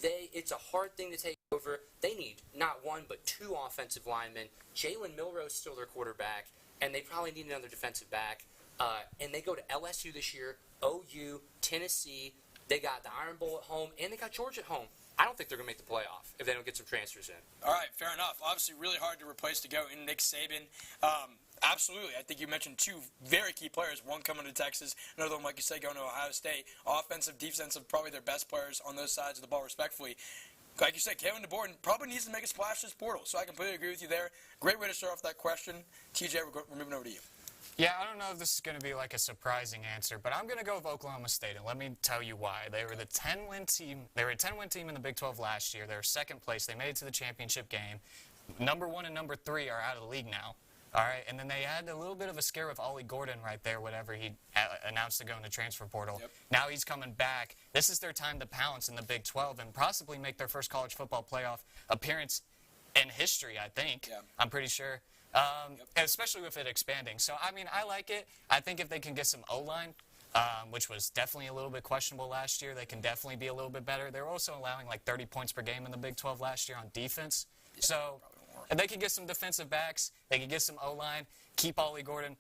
It's a hard thing to take over. They need not one but two offensive linemen. Jalen Milroe's still their quarterback, and they probably need another defensive back. And they go to LSU this year, OU, Tennessee. They got the Iron Bowl at home, and they got Georgia at home. I don't think they're going to make the playoff if they don't get some transfers in. All right, fair enough. Obviously, really hard to replace to go in Nick Saban. Absolutely. I think you mentioned two very key players, one coming to Texas, another one, like you said, going to Ohio State. Offensive, defensive, probably their best players on those sides of the ball, respectfully. Like you said, Kevin DeBoer probably needs to make a splash this portal, so I completely agree with you there. Great way to start off that question. TJ, we're moving over to you. Yeah, I don't know if this is going to be like a surprising answer, but I'm going to go with Oklahoma State, and let me tell you why. They were the 10-win team. They were a 10-win team in the Big 12 last year. They were second place. They made it to the championship game. Number 1 and number 3 are out of the league now. All right, and then they had a little bit of a scare with Ollie Gordon right there, whatever he announced to go in the transfer portal. Yep. Now he's coming back. This is their time to pounce in the Big 12 and possibly make their first college football playoff appearance in history, I think. Yeah. I'm pretty sure. Especially with it expanding. So, I mean, I like it. I think if they can get some O-line, which was definitely a little bit questionable last year, they can definitely be a little bit better. They were also allowing like 30 points per game in the Big 12 last year on defense. Yeah, so, if they can get some defensive backs, they can get some O-line, keep Ollie Gordon.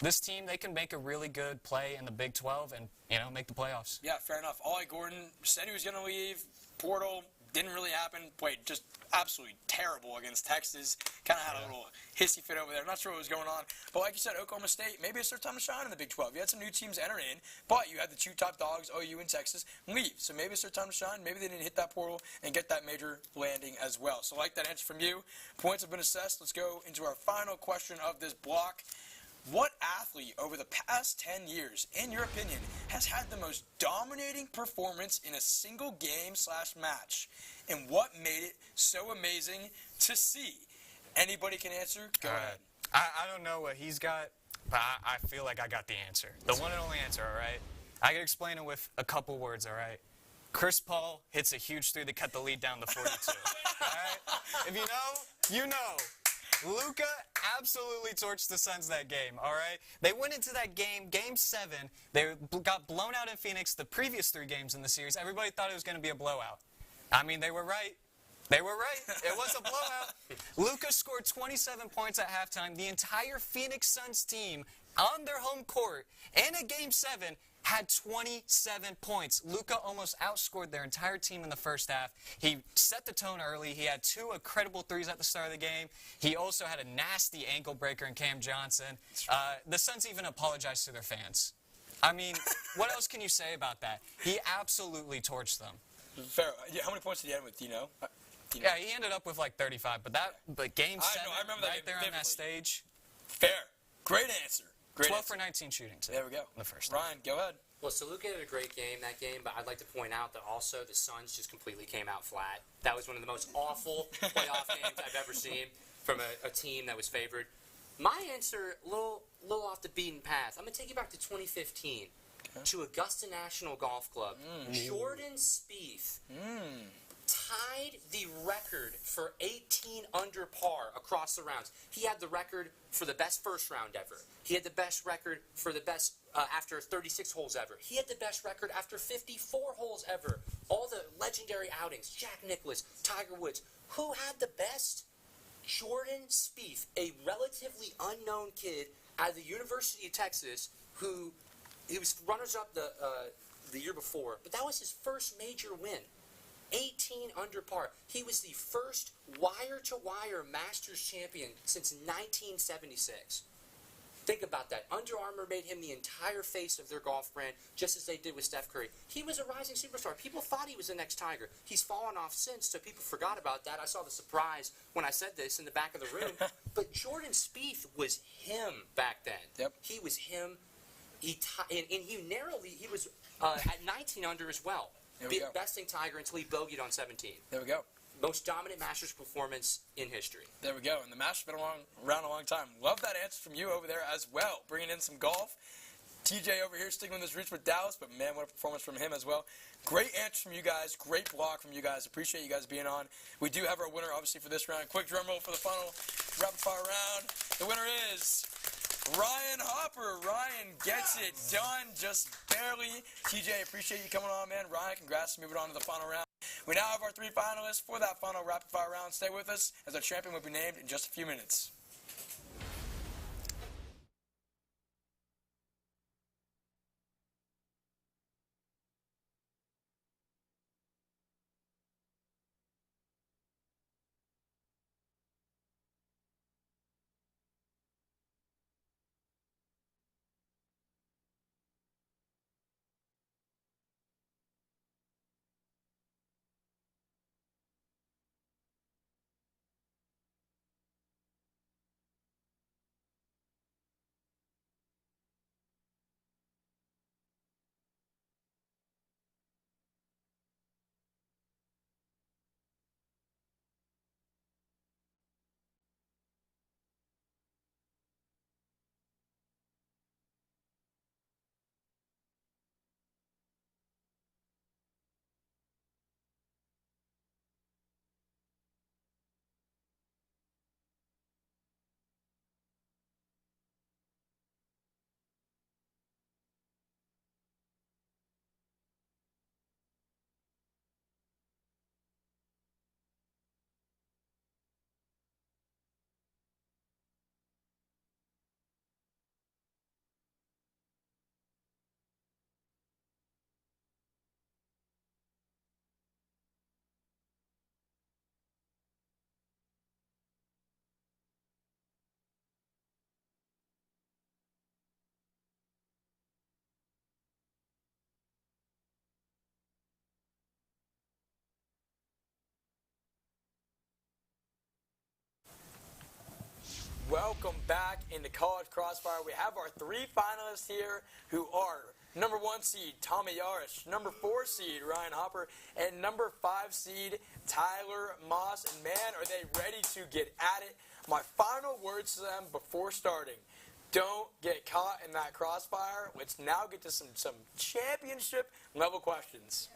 This team, they can make a really good play in the Big 12 and, make the playoffs. Yeah, fair enough. Ollie Gordon said he was going to leave. Portal didn't really happen. Played just absolutely terrible against Texas. Kind of had a little hissy fit over there. Not sure what was going on. But like you said, Oklahoma State, maybe it's their time to shine in the Big 12. You had some new teams enter in, but you had the two top dogs, OU and Texas, leave. So maybe it's their time to shine. Maybe they didn't hit that portal and get that major landing as well. So like that answer from you. Points have been assessed. Let's go into our final question of this block. What athlete over the past 10 years, in your opinion, has had the most dominating performance in a single game/match? And what made it so amazing to see? Anybody can answer? Go ahead. I don't know what he's got, but I feel like I got the answer. The one and only answer, all right? I can explain it with a couple words, all right? Chris Paul hits a huge three to cut the lead down to 42. All right? If you know, you know. Luka absolutely torched the Suns that game, all right? They went into that game, Game 7. They got blown out in Phoenix the previous 3 games in the series. Everybody thought it was going to be a blowout. I mean, they were right. They were right. It was a blowout. Luka scored 27 points at halftime. The entire Phoenix Suns team on their home court in a Game 7 had 27 points. Luka almost outscored their entire team in the first half. He set the tone early. He had 2 incredible threes at the start of the game. He also had a nasty ankle breaker in Cam Johnson. The Suns even apologized to their fans. I mean, what else can you say about that? He absolutely torched them. Fair. How many points did he end with? Do you know? Yeah, he ended up with like 35. But Game 7, I remember that right there on that stage. Fair. Great answer. 12 for 19 shooting. There we go. In the first. Ryan, go ahead. Well, so Luka had a great game that game, but I'd like to point out that also the Suns just completely came out flat. That was one of the most awful playoff games I've ever seen from a team that was favored. My answer, a little off the beaten path. I'm going to take you back to 2015 to Augusta National Golf Club. Jordan Spieth tied the record for 18 under par across the rounds. He had the record for the best first round ever. He had the best record for the best after 36 holes ever. He had the best record after 54 holes ever. All the legendary outings, Jack Nicklaus, Tiger Woods. Who had the best? Jordan Spieth, a relatively unknown kid out of the University of Texas who he was runners-up the year before, but that was his first major win. 18 under par. He was the first wire-to-wire Masters champion since 1976. Think about that. Under Armour made him the entire face of their golf brand, just as they did with Steph Curry. He was a rising superstar. People thought he was the next Tiger. He's fallen off since, so people forgot about that. I saw the surprise when I said this in the back of the room. But Jordan Spieth was him back then. Yep. He was him. He was at 19 under as well. Besting Tiger until he bogeyed on 17. There we go. Most dominant Masters performance in history. There we go. And the Masters been around a long time. Love that answer from you over there as well. Bringing in some golf. TJ over here sticking with his roots with Dallas, but man, what a performance from him as well. Great answer from you guys. Great block from you guys. Appreciate you guys being on. We do have our winner, obviously, for this round. Quick drum roll for the final rapid-fire round. The winner is Ryan Hopper. Ryan gets it done just barely. TJ, appreciate you coming on, man. Ryan, congrats. Moving on to the final round. We now have our 3 finalists for that final rapid-fire round. Stay with us as our champion will be named in just a few minutes. Welcome back into College Crossfire. We have our 3 finalists here who are number 1 seed Tommy Yarrish, number 4 seed Ryan Hopper, and number 5 seed Tyler Moss. And man, are they ready to get at it. My final words to them before starting: don't get caught in that crossfire. Let's now get to some championship level questions.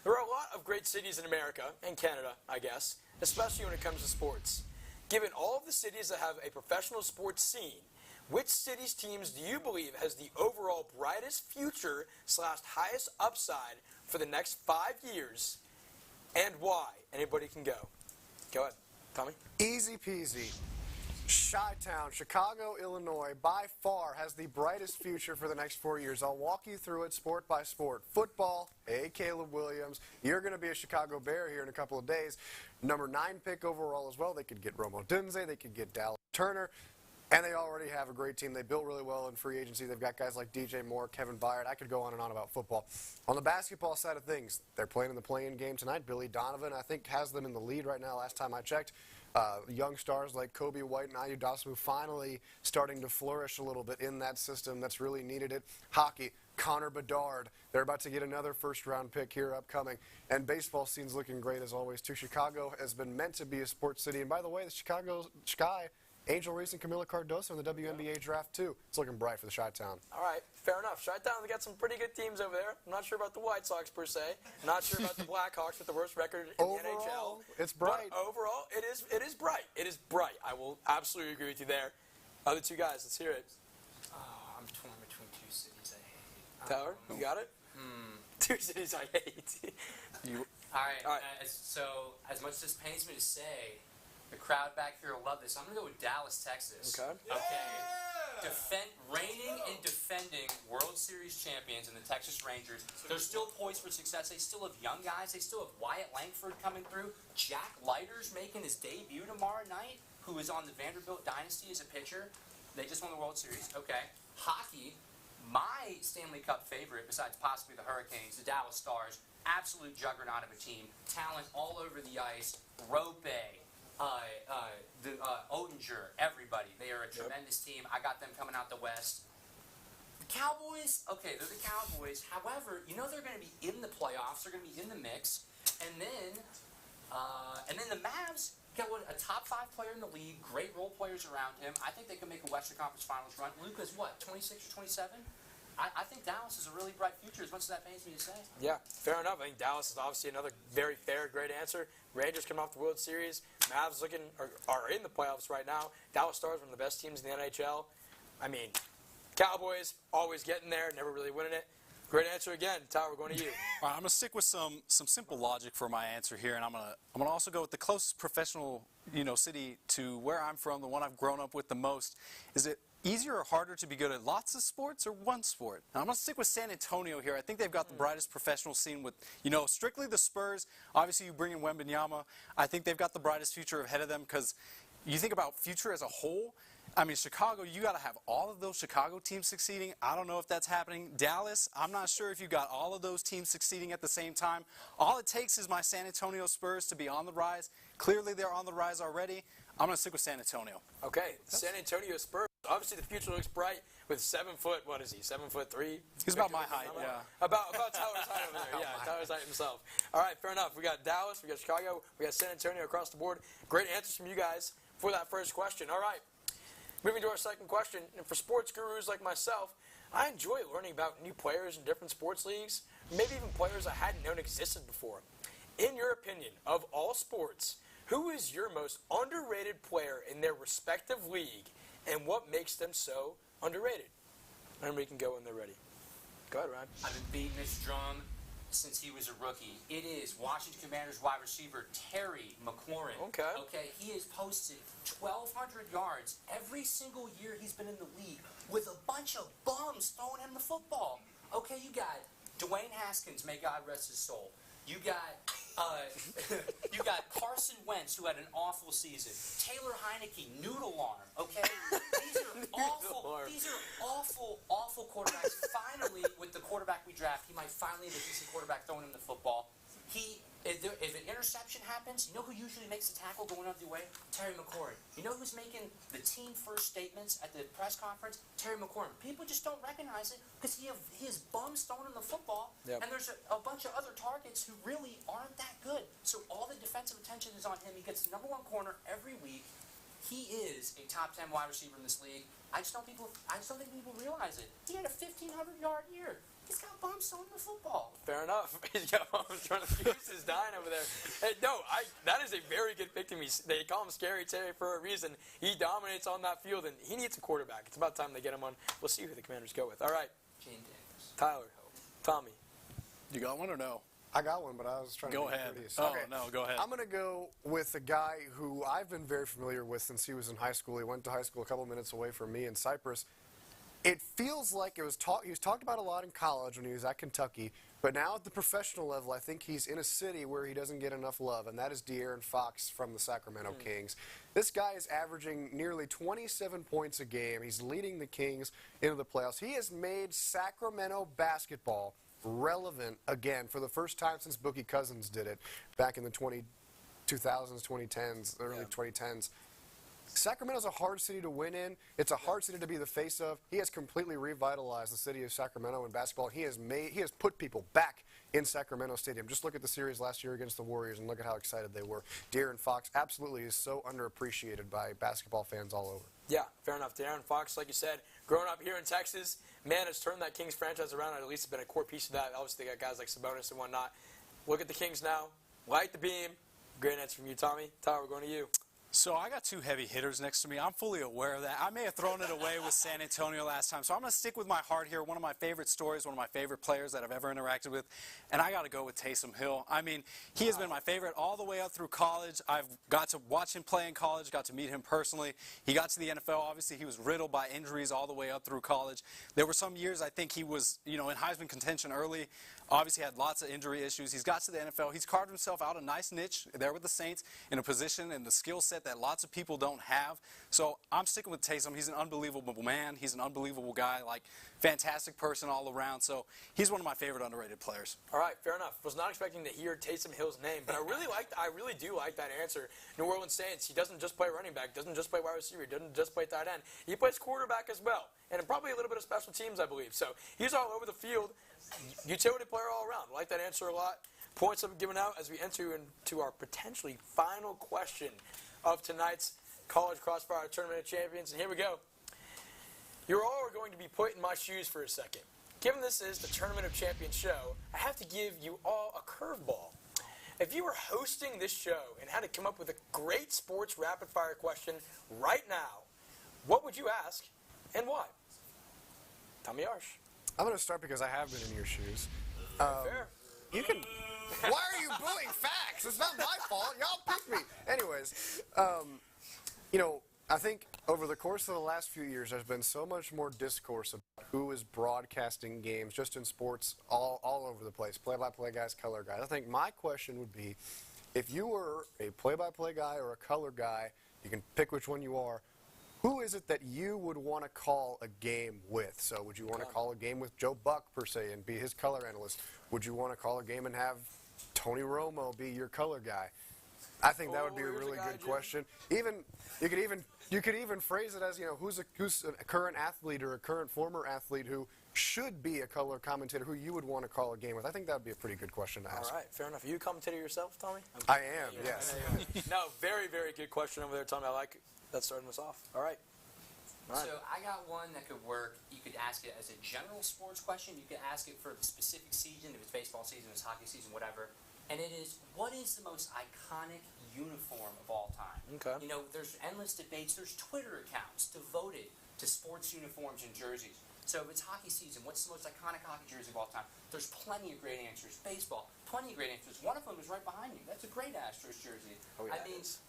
There are a lot of great cities in America and Canada, I guess, especially when it comes to sports. Given all of the cities that have a professional sports scene, which city's teams do you believe has the overall brightest future / highest upside for the next 5 years, and why? Anybody can go. Go ahead. Tommy? Easy peasy. Chi-Town, Chicago, Illinois, by far has the brightest future for the next 4 years. I'll walk you through it sport by sport. Football, hey, Caleb Williams. You're going to be a Chicago Bear here in a couple of days. Number 9 pick overall as well. They could get Romo Dunze. They could get Dallas Turner. And they already have a great team. They built really well in free agency. They've got guys like DJ Moore, Kevin Byard. I could go on and on about football. On the basketball side of things, they're playing in the play-in game tonight. Billy Donovan, I think, has them in the lead right now last time I checked. Young stars like Kobe White and Ayu Dosunmu finally starting to flourish a little bit in that system that's really needed it. Hockey, Connor Bedard. They're about to get another first-round pick here upcoming. And baseball scene's looking great as always, too. Chicago has been meant to be a sports city. And by the way, the Chicago Sky, Angel Reese and Camila Cardoso in the WNBA draft, too. It's looking bright for the Chi-Town. All right, fair enough. Chi-Town, they got some pretty good teams over there. I'm not sure about the White Sox, per se. Not sure about the Blackhawks with the worst record in the NHL. It's bright. But overall, it is bright. It is bright. I will absolutely agree with you there. Other 2 guys, let's hear it. Oh, I'm torn between 2 cities I hate. Tyler, you got it? 2 cities I hate. All right. So, as much as this pains me to say, the crowd back here will love this. I'm going to go with Dallas, Texas. Okay. Reigning and defending World Series champions in the Texas Rangers. They're still poised for success. They still have young guys. They still have Wyatt Langford coming through. Jack Leiter's making his debut tomorrow night, who is on the Vanderbilt dynasty as a pitcher. They just won the World Series. Okay. Hockey, my Stanley Cup favorite, besides possibly the Hurricanes, the Dallas Stars. Absolute juggernaut of a team. Talent all over the ice. Rope. Oettinger, everybody. They are a tremendous team. I got them coming out the West. The Cowboys, okay, they're the Cowboys. However, you know they're going to be in the playoffs. They're going to be in the mix. And then And then the Mavs got a top 5 player in the league, great role players around him. I think they can make a Western Conference Finals run. Luka's what, 26 or 27? I think Dallas is a really bright future, as much as that pains me to say. Yeah, fair enough. I think Dallas is obviously another very fair, great answer. Rangers coming off the World Series. Mavs are in the playoffs right now. Dallas Stars, one of the best teams in the NHL. I mean, Cowboys always getting there, never really winning it. Great answer again. Tyler, we're going to you. All right, I'm going to stick with some simple logic for my answer here, and I'm going to also go with the closest professional city to where I'm from, the one I've grown up with the most. Is it easier or harder to be good at lots of sports or one sport? Now, I'm going to stick with San Antonio here. I think they've got the brightest professional scene with, strictly the Spurs. Obviously, you bring in Wembanyama. I think they've got the brightest future ahead of them because you think about future as a whole. I mean, Chicago, you got to have all of those Chicago teams succeeding. I don't know if that's happening. Dallas, I'm not sure if you got all of those teams succeeding at the same time. All it takes is my San Antonio Spurs to be on the rise. Clearly, they're on the rise already. I'm going to stick with San Antonio. Okay, San Antonio Spurs. Obviously, the future looks bright with 7 foot. What is he? 7'3"? He's about my height. Yeah. About Tyler's height over there. Yeah, Tyler's height himself. All right, fair enough. We got Dallas, we got Chicago, we got San Antonio across the board. Great answers from you guys for that first question. All right. Moving to our second question, and for sports gurus like myself, I enjoy learning about new players in different sports leagues, maybe even players I hadn't known existed before. In your opinion, of all sports, who is your most underrated player in their respective league, and what makes them so underrated? And we can go when they're ready. Go ahead, Ryan. I've been beating this drum since he was a rookie. It is Washington Commanders wide receiver Terry McLaurin. Okay, he has posted 1,200 yards every single year he's been in the league with a bunch of bums throwing him the football. Okay, you got Dwayne Haskins, may God rest his soul. You got Carson Wentz, who had an awful season. Taylor Heineke, noodle arm. Okay, these are awful quarterbacks. Finally, with the quarterback we draft, he might finally have a decent quarterback throwing him the football. If an interception happens, you know who usually makes the tackle going out of the way? Terry McLaurin. You know who's making the team first statements at the press conference? Terry McLaurin. People just don't recognize it because he has bums throwing him the football, and there's a bunch of other targets who really aren't that good. So all the defensive attention is on him. He gets the #1 corner every week. He is a top 10 wide receiver in this league. I just don't think people realize it. He had a 1,500-yard year. He's got bums throwing the football. Fair enough. He's got bums throwing the fuse is dying over there. Hey, no, that is a very good pick to me. They call him Scary Terry for a reason. He dominates on that field, and he needs a quarterback. It's about time they get him on. We'll see who the Commanders go with. All right. Gene Davis. Tyler. Tommy. You got one or no? I got one, but I was trying to go be ahead. courteous. Oh, no, go ahead. I'm going to go with a guy who I've been very familiar with since he was in high school. He went to high school a couple minutes away from me in Cyprus. It feels like he was talked about a lot in college when he was at Kentucky, but now at the professional level, I think he's in a city where he doesn't get enough love, and that is De'Aaron Fox from the Sacramento Kings. This guy is averaging nearly 27 points a game. He's leading the Kings into the playoffs. He has made Sacramento basketball relevant again for the first time since Boogie Cousins did it back in the 2000s, 2010s, early 2010s. Sacramento's a hard city to win in. It's a hard city to be the face of. He has completely revitalized the city of Sacramento in basketball. He has put people back in Sacramento Stadium. Just look at the series last year against the Warriors and look at how excited they were. De'Aaron Fox absolutely is so underappreciated by basketball fans all over. Yeah, fair enough. De'Aaron Fox, like you said, growing up here in Texas, man, has turned that Kings franchise around, and at least has been a core piece of that. Obviously, they got guys like Sabonis and whatnot. Look at the Kings now. Light the beam. Great answer from you, Tommy. Tyler, we're going to you. So I got two heavy hitters next to me. I'm fully aware of that. I may have thrown it away with San Antonio last time. So I'm going to stick with my heart here. One of my favorite stories, one of my favorite players that I've ever interacted with. And I got to go with Taysom Hill. I mean, he has been my favorite all the way up through college. I've got to watch him play in college, got to meet him personally. He got to the NFL. Obviously, he was riddled by injuries all the way up through college. There were some years I think he was, in Heisman contention early. Obviously had lots of injury issues. He's got to the NFL. He's carved himself out a nice niche there with the Saints in a position and the skill set that lots of people don't have. So I'm sticking with Taysom. He's an unbelievable man. He's an unbelievable guy, fantastic person all around. So he's one of my favorite underrated players. All right, fair enough. Was not expecting to hear Taysom Hill's name, but I really do like that answer. New Orleans Saints, he doesn't just play running back, doesn't just play wide receiver, he doesn't just play tight end. He plays quarterback as well, and probably a little bit of special teams, I believe. So he's all over the field. Utility player all around. I like that answer a lot. Points have been given out as we enter into our potentially final question of tonight's College Crossfire Tournament of Champions. And here we go. You all are going to be put in my shoes for a second. Given this is the Tournament of Champions show, I have to give you all a curveball. If you were hosting this show and had to come up with a great sports rapid-fire question right now, what would you ask and why? Tommy Yarrish. I'm going to start because I have been in your shoes. Fair. You can. Why are you booing facts? It's not my fault. Y'all picked me. Anyways, I think over the course of the last few years, there's been so much more discourse about who is broadcasting games, just in sports, all over the place. Play-by-play guys, color guys. I think my question would be, if you were a play-by-play guy or a color guy, you can pick which one you are. Who is it that you would want to call a game with? So would you want to call a game with Joe Buck, per se, and be his color analyst? Would you want to call a game and have Tony Romo be your color guy? I think that would be a really good question. You could even phrase it as, who's a current athlete or a current former athlete who should be a color commentator who you would want to call a game with. I think that would be a pretty good question to ask. All right, fair enough. Are you a commentator yourself, Tommy? I am, yes. No, very, very good question over there, Tommy. I like that starting us off. All right. So I got one that could work. You could ask it as a general sports question. You could ask it for a specific season, if it's baseball season, if it's hockey season, whatever. And it is, what is the most iconic uniform of all time? Okay. There's endless debates. There's Twitter accounts devoted to sports uniforms and jerseys. So if it's hockey season, what's the most iconic hockey jersey of all time? There's plenty of great answers. Baseball, plenty of great answers. One of them is right behind you. That's a great Astros jersey. Oh, yeah,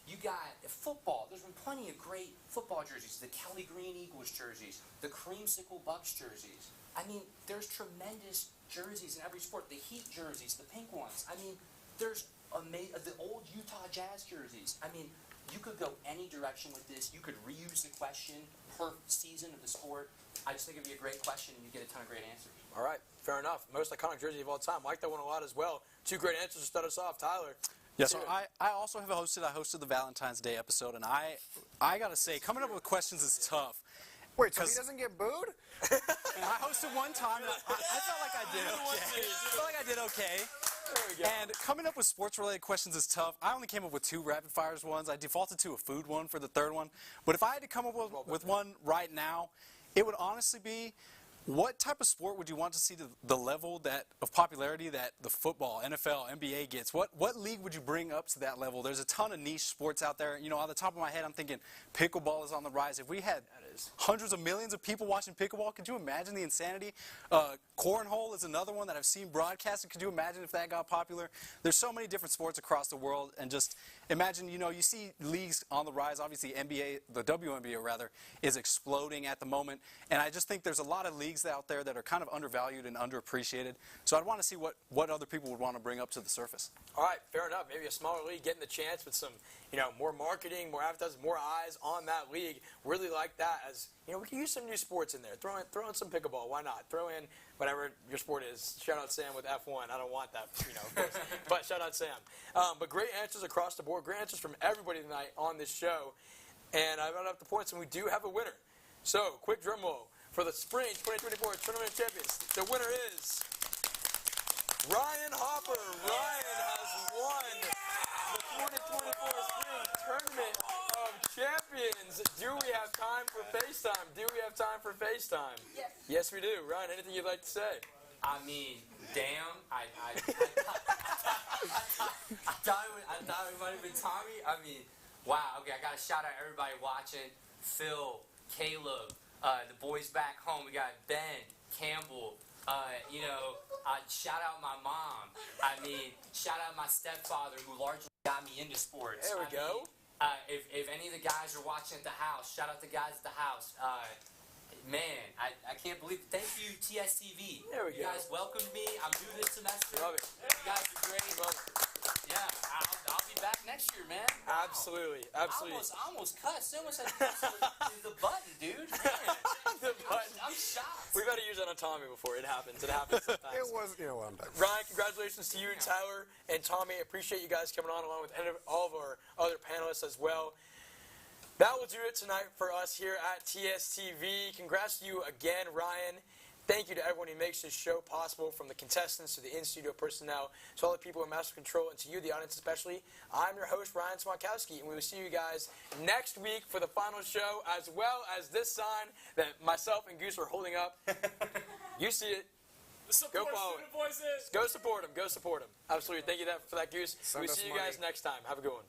you got football. There's been plenty of great football jerseys. The Kelly Green Eagles jerseys, the Creamsicle Bucks jerseys. There's tremendous jerseys in every sport. The Heat jerseys, the pink ones. There's the old Utah Jazz jerseys. You could go any direction with this. You could reuse the question per season of the sport. I just think it'd be a great question, and you get a ton of great answers. All right, fair enough. Most iconic jersey of all time. I like that one a lot as well. Two great answers to start us off. Tyler. Yeah, so I also have hosted. I hosted the Valentine's Day episode, and I got to say, coming up with questions is tough. Wait, so he doesn't get booed? I hosted one time, and I felt like I did okay. I felt like I did okay. There we go. And coming up with sports-related questions is tough. I only came up with 2 rapid-fires ones. I defaulted to a food one for the third one. But if I had to come up with one right now, it would honestly be, what type of sport would you want to see the level of popularity that the football, NFL, NBA gets? What league would you bring up to that level? There's a ton of niche sports out there. On the top of my head, I'm thinking pickleball is on the rise. If we had hundreds of millions of people watching pickleball, could you imagine the insanity? Cornhole is another one that I've seen broadcasted. Could you imagine if that got popular? There's so many different sports across the world, and just imagine, you see leagues on the rise. Obviously, NBA, the WNBA rather, is exploding at the moment, and I just think there's a lot of leagues out there that are kind of undervalued and underappreciated. So I'd want to see what other people would want to bring up to the surface. All right, fair enough. Maybe a smaller league getting the chance with some, more marketing, more advertising, more eyes on that league. Really like that. As we can use some new sports in there. Throw in some pickleball. Why not? Throw in whatever your sport is. Shout out Sam with F1. I don't want that, of course. But shout out Sam. But great answers across the board. Great answers from everybody tonight on this show. And I've rounded up the points, and we do have a winner. So, quick drum roll. For the Spring 2024 Tournament of Champions, the winner is Ryan Hopper. Ryan has won the 2024 Spring Tournament of Champions. Do we have time for FaceTime? Yes, we do. Ryan, anything you'd like to say? Damn. I thought it might have been Tommy. Wow. Okay, I got to shout out everybody watching. Phil, Caleb. The boys back home, we got Ben, Campbell, shout out my mom. Shout out my stepfather who largely got me into sports. There we go. If any of the guys are watching at the house, shout out the guys at the house. I can't believe it. Thank you, TSTV. There we go. You guys welcomed me. I'm new this semester. Love it. You guys are great. Love it. Yeah, I'll be back next year, man. Wow. Absolutely. I almost cussed. I almost had to press the button, dude. Man. The button. I'm shocked. We've had to use that on Tommy before. It happens. It happens sometimes. It was, I'm done. Ryan, congratulations to you, Tyler, and Tommy. I appreciate you guys coming on along with all of our other panelists as well. That will do it tonight for us here at TSTV. Congrats to you again, Ryan. Thank you to everyone who makes this show possible, from the contestants to the in-studio personnel, to all the people in Master Control, and to you, the audience especially. I'm your host, Ryan Swantkowski, and we will see you guys next week for the final show, as well as this sign that myself and Goose are holding up. You see it. Go follow it. Voices. Go support them. Go support them. Absolutely. Thank you for that, Goose. We'll see you guys next time. Have a good one.